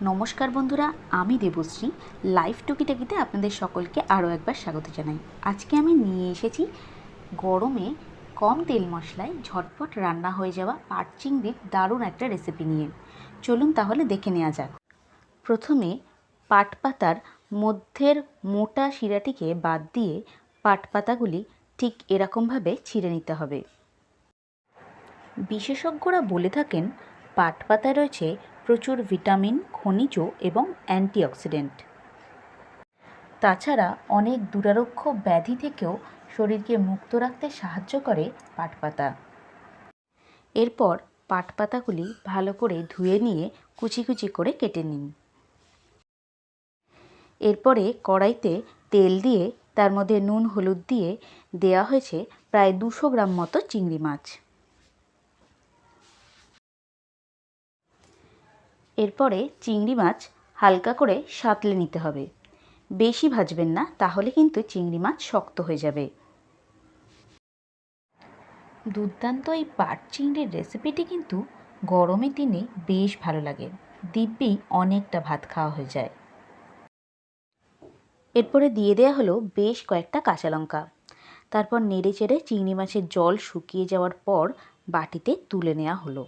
নমস্কার বন্ধুরা, আমি দেবশ্রী লাইভ টুকিটাকিতে আপনাদের সকলকে আরও একবার স্বাগত জানাই। আজকে আমি নিয়ে এসেছি গরমে কম তেল মশলায় ঝটপট রান্না হয়ে যাওয়া পাট চিংড়ির দারুণ একটা রেসিপি নিয়ে। চলুন তাহলে দেখে নেওয়া যাক। প্রথমে পাট পাতার মধ্যের মোটা শিরাটিকে বাদ দিয়ে পাট পাতাগুলি ঠিক এরকমভাবে ছিঁড়ে নিতে হবে। বিশেষজ্ঞরা বলে থাকেন পাট পাতায় রয়েছে প্রচুর ভিটামিন, খনিজ এবং অ্যান্টিঅক্সিডেন্ট। তাছাড়া অনেক দুরারোগ্য ব্যাধি থেকেও শরীরকে মুক্ত রাখতে সাহায্য করে পাট পাতা। এরপর পাট পাতাগুলি ভালো করে ধুয়ে নিয়ে কুচি কুচি করে কেটে নিন। এরপরে কড়াইতে তেল দিয়ে তার মধ্যে নুন হলুদ দিয়ে দেওয়া হয়েছে প্রায় 200 গ্রাম মতো চিংড়ি মাছ। এরপরে চিংড়ি মাছ হালকা করে সাঁতলে নিতে হবে। বেশি ভাজবেন না, তাহলে কিন্তু চিংড়ি মাছ শক্ত হয়ে যাবে। দুর্দান্ত এই পাট চিংড়ির রেসিপিটি কিন্তু গরমের দিনে বেশ ভালো লাগে। দিব্যি অনেকটা ভাত খাওয়া হয়ে যায়। এরপরে দিয়ে দেওয়া হলো বেশ কয়েকটা কাঁচা লঙ্কা। তারপর নেড়ে চেড়ে চিংড়ি মাছের জল শুকিয়ে যাওয়ার পর বাটিতে তুলে নেওয়া হলো।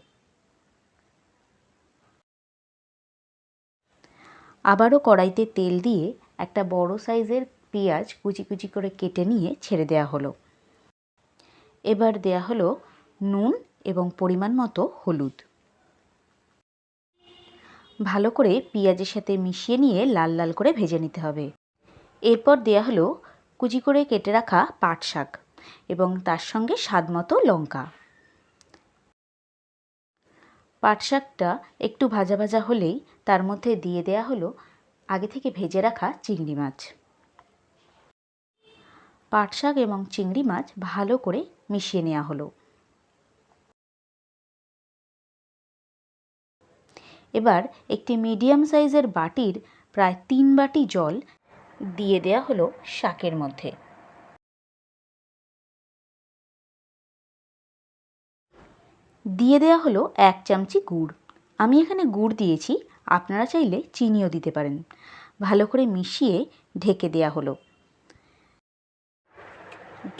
আবারও কড়াইতে তেল দিয়ে একটা বড় সাইজের পেঁয়াজ কুচি কুচি করে কেটে নিয়ে ছেড়ে দেওয়া হলো। এবার দেওয়া হলো নুন এবং পরিমাণ মতো হলুদ। ভালো করে পেঁয়াজের সাথে মিশিয়ে নিয়ে লাল লাল করে ভেজে নিতে হবে। এরপর দেওয়া হলো কুচি করে কেটে রাখা পাট শাক এবং তার সঙ্গে স্বাদ মতো লঙ্কা। পাট শাকটা একটু ভাজা ভাজা হলেই তার মধ্যে দিয়ে দেওয়া হলো আগে থেকে ভেজে রাখা চিংড়ি মাছ। পাট শাক এবং চিংড়ি মাছ ভালো করে মিশিয়ে নেওয়া হলো। এবার একটি মিডিয়াম সাইজের বাটির প্রায় 3 বাটি জল দিয়ে দেওয়া হলো শাকের মধ্যে। দিয়ে দেওয়া হলো 1 চামচি গুড়। আমি এখানে গুড় দিয়েছি, আপনারা চাইলে চিনিও দিতে পারেন। ভালো করে মিশিয়ে ঢেকে দেওয়া হলো।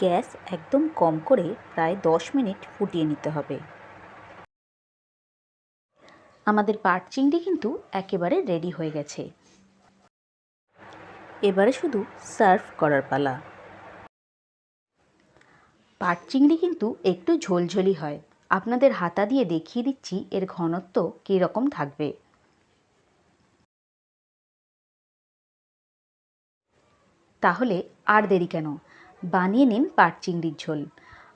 গ্যাস একদম কম করে প্রায় 10 মিনিট ফুটিয়ে নিতে হবে। আমাদের পাট চিংড়ি কিন্তু একেবারে রেডি হয়ে গেছে। এবারে শুধু সার্ভ করার পালা। পাট চিংড়ি কিন্তু একটু ঝোলঝোলি হয়। আপনাদের হাতা দিয়ে দেখিয়ে দিচ্ছি এর ঘনত্ব কীরকম থাকবে। তাহলে আর দেরি কেন, বানিয়ে নিন পাট চিংড়ির ঝোল।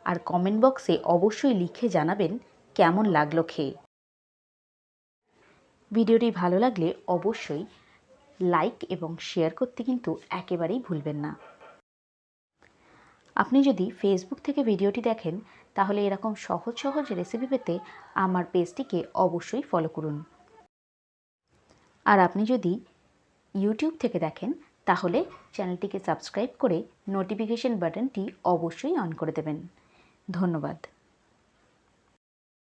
আর কমেন্ট বক্সে অবশ্যই লিখে জানাবেন কেমন লাগলো খেয়ে। ভিডিওটি ভালো লাগলে অবশ্যই লাইক এবং শেয়ার করতে কিন্তু একেবারেই ভুলবেন না। আপনি যদি ফেসবুক থেকে ভিডিওটি দেখেন, তাহলে এরকম সহজ সহজ রেসিপি পেতে আমার পেজটিকে অবশ্যই ফলো করুন। আর আপনি যদি ইউটিউব থেকে দেখেন, তাহলে চ্যানেলটিকে সাবস্ক্রাইব করে নোটিফিকেশন বাটনটি অবশ্যই অন করে দেবেন। ধন্যবাদ।